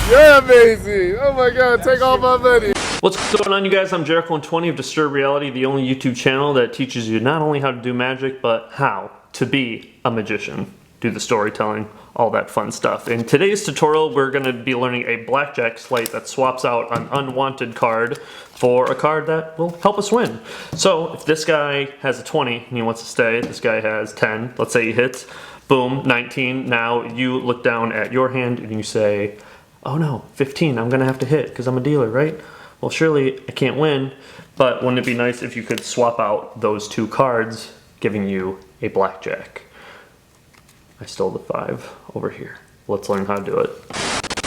You're amazing. Oh my god, take all my money. What's going on, you guys? I'm Jericho20 of Disturbed Reality, the only YouTube channel that teaches you not only how to do magic, but how to be a magician. Do the storytelling, all that fun stuff. In today's tutorial, we're going to be learning a blackjack sleight that swaps out an unwanted card for a card that will help us win. So if this guy has a 20 and he wants to stay, this guy has 10, let's say he hits, boom, 19. Now you look down at your hand and you say, oh no, 15, I'm going to have to hit because I'm a dealer, right? Well, surely I can't win, but wouldn't it be nice if you could swap out those two cards, giving you a blackjack? I stole the 5 over here. Let's learn how to do it.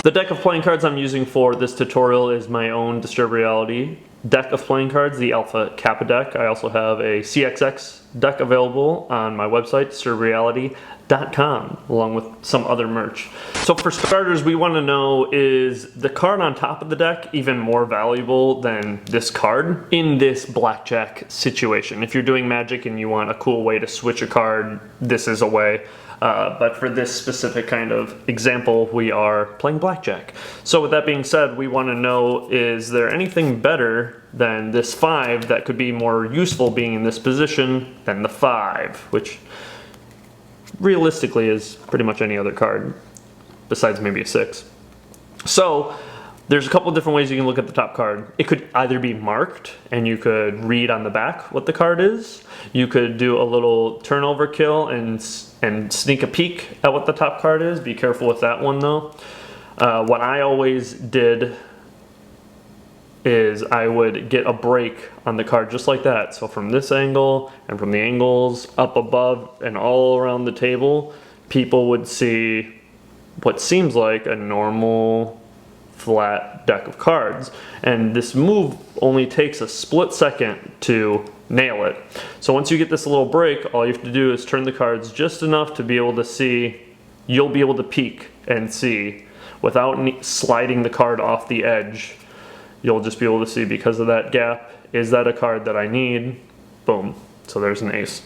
The deck of playing cards I'm using for this tutorial is my own Disturbed Reality deck of playing cards, the Alpha Kappa deck. I also have a CXX deck available on my website, disturbedreality.com, along with some other merch. So for starters, we want to know, is the card on top of the deck even more valuable than this card in this blackjack situation? If you're doing magic and you want a cool way to switch a card, this is a way. But for this specific kind of example, we are playing blackjack. So with that being said, we want to know, is there anything better than this 5 that could be more useful being in this position than the 5, which realistically is pretty much any other card, besides maybe a 6. So there's a couple different ways you can look at the top card. It could either be marked and you could read on the back what the card is. You could do a little turnover kill and sneak a peek at what the top card is. Be careful with that one though. What I always did is I would get a break on the card just like that. So from this angle and from the angles up above and all around the table, people would see what seems like a normal flat deck of cards, and this move only takes a split second to nail it. So once you get this little break, all you have to do is turn the cards just enough to be able to see. You'll be able to peek and see without sliding the card off the edge. You'll just be able to see, because of that gap, is that a card that I need? Boom. So there's an ace.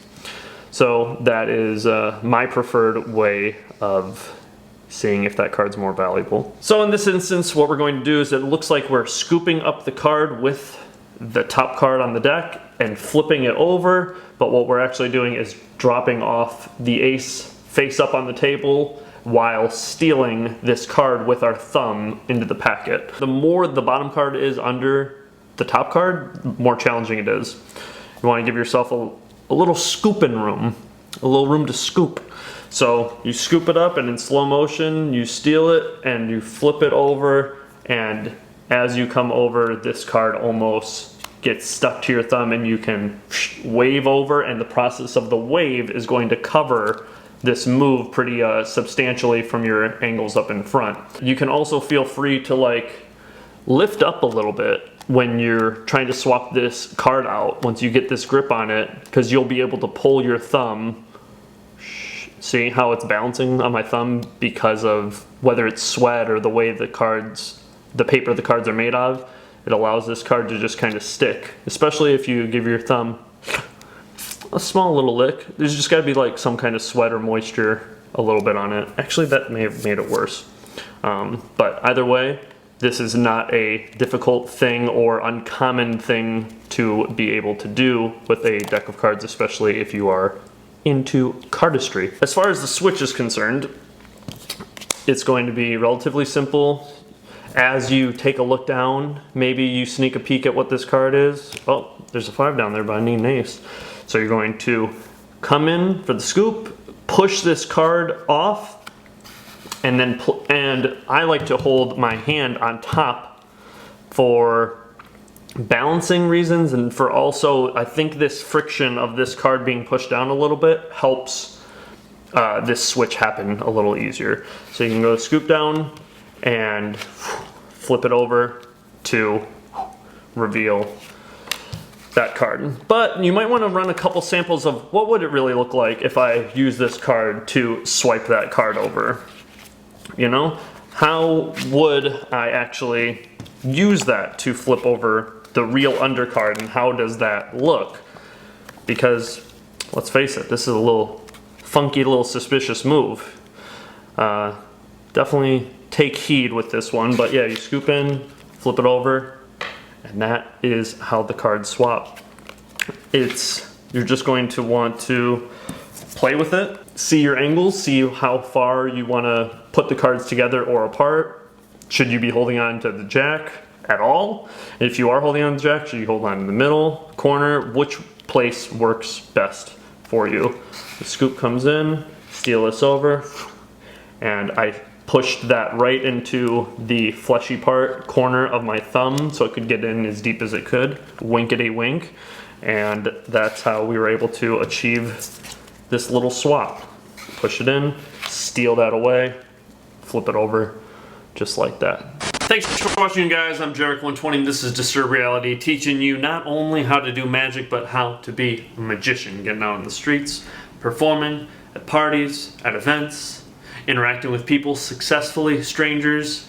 So that is my preferred way of seeing if that card's more valuable. So in this instance, what we're going to do is, it looks like we're scooping up the card with the top card on the deck and flipping it over, but what we're actually doing is dropping off the ace face up on the table while stealing this card with our thumb into the packet. The more the bottom card is under the top card, the more challenging it is. You want to give yourself a little scooping room, a little room to scoop. So you scoop it up, and in slow motion you steal it and you flip it over, and as you come over, this card almost gets stuck to your thumb and you can wave over, and the process of the wave is going to cover this move pretty substantially from your angles up in front. You can also feel free to like lift up a little bit when you're trying to swap this card out once you get this grip on it, because you'll be able to pull your thumb. See how it's bouncing on my thumb because of whether it's sweat or the way the paper the cards are made of. It allows this card to just kind of stick, especially if you give your thumb a small little lick. There's just got to be like some kind of sweat or moisture a little bit on it. Actually, that may have made it worse. But either way, this is not a difficult thing or uncommon thing to be able to do with a deck of cards, especially if you are into cardistry. As far as the switch is concerned, it's going to be relatively simple. As you take a look down, maybe you sneak a peek at what this card is. Oh, there's a 5 down there, but I need an ace. So you're going to come in for the scoop, push this card off, and then and I like to hold my hand on top for balancing reasons, and for also, I think this friction of this card being pushed down a little bit helps this switch happen a little easier. So you can go scoop down and flip it over to reveal that card. But you might want to run a couple samples of what would it really look like if I use this card to swipe that card over. You know, how would I actually use that to flip over the real undercard, and how does that look? Because let's face it, this is a little funky, little suspicious move. Definitely take heed with this one, but yeah, you scoop in, flip it over, and that is how the cards swap. You're just going to want to play with it, see your angles, see how far you want to put the cards together or apart. Should you be holding on to the jack at all? If you are holding on to the jack, should you hold on in the middle, corner? Which place works best for you? The scoop comes in, steal this over, and I pushed that right into the fleshy part, corner of my thumb, so it could get in as deep as it could. Winkety wink. And that's how we were able to achieve this little swap. Push it in, steal that away, flip it over, just like that. Thanks for watching, guys. I'm Jarek120. This is Disturb Reality, teaching you not only how to do magic, but how to be a magician. Getting out in the streets, performing at parties, at events, interacting with people successfully, strangers,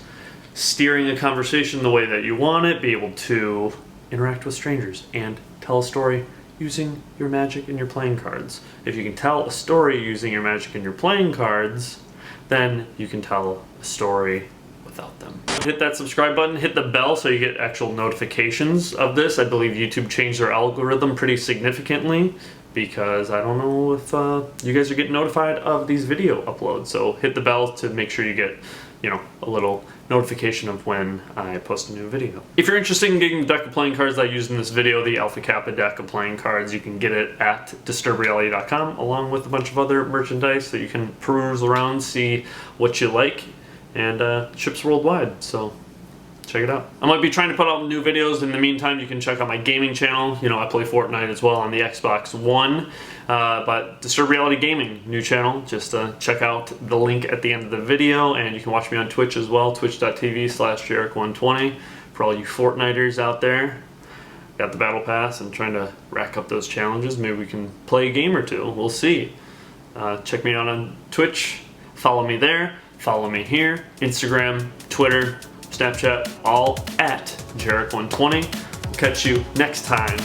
steering a conversation the way that you want it, be able to interact with strangers, and tell a story using your magic and your playing cards. If you can tell a story using your magic and your playing cards, then you can tell a story without them. Hit that subscribe button, hit the bell so you get actual notifications of this. I believe YouTube changed their algorithm pretty significantly because I don't know if you guys are getting notified of these video uploads. So hit the bell to make sure you get, you know, a little notification of when I post a new video. If you're interested in getting the deck of playing cards that I used in this video, the Alpha Kappa deck of playing cards, you can get it at DisturbReality.com along with a bunch of other merchandise that you can peruse around, see what you like, and ships worldwide, so check it out. I might be trying to put out new videos. In the meantime, you can check out my gaming channel. You know, I play Fortnite as well on the Xbox One. But Disturb Reality Gaming, new channel. Just check out the link at the end of the video, and you can watch me on Twitch as well, twitch.tv/Jarek120 for all you Fortniters out there. Got the Battle Pass and trying to rack up those challenges. Maybe we can play a game or two. We'll see. Check me out on Twitch. Follow me there. Follow me here. Instagram, Twitter, Snapchat, all at Jarek120. We'll catch you next time.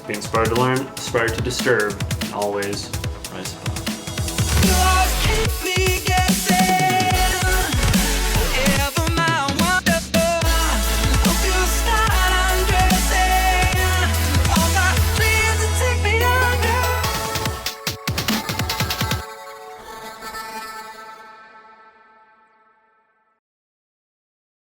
Be inspired to learn, inspired to disturb, and always rise above.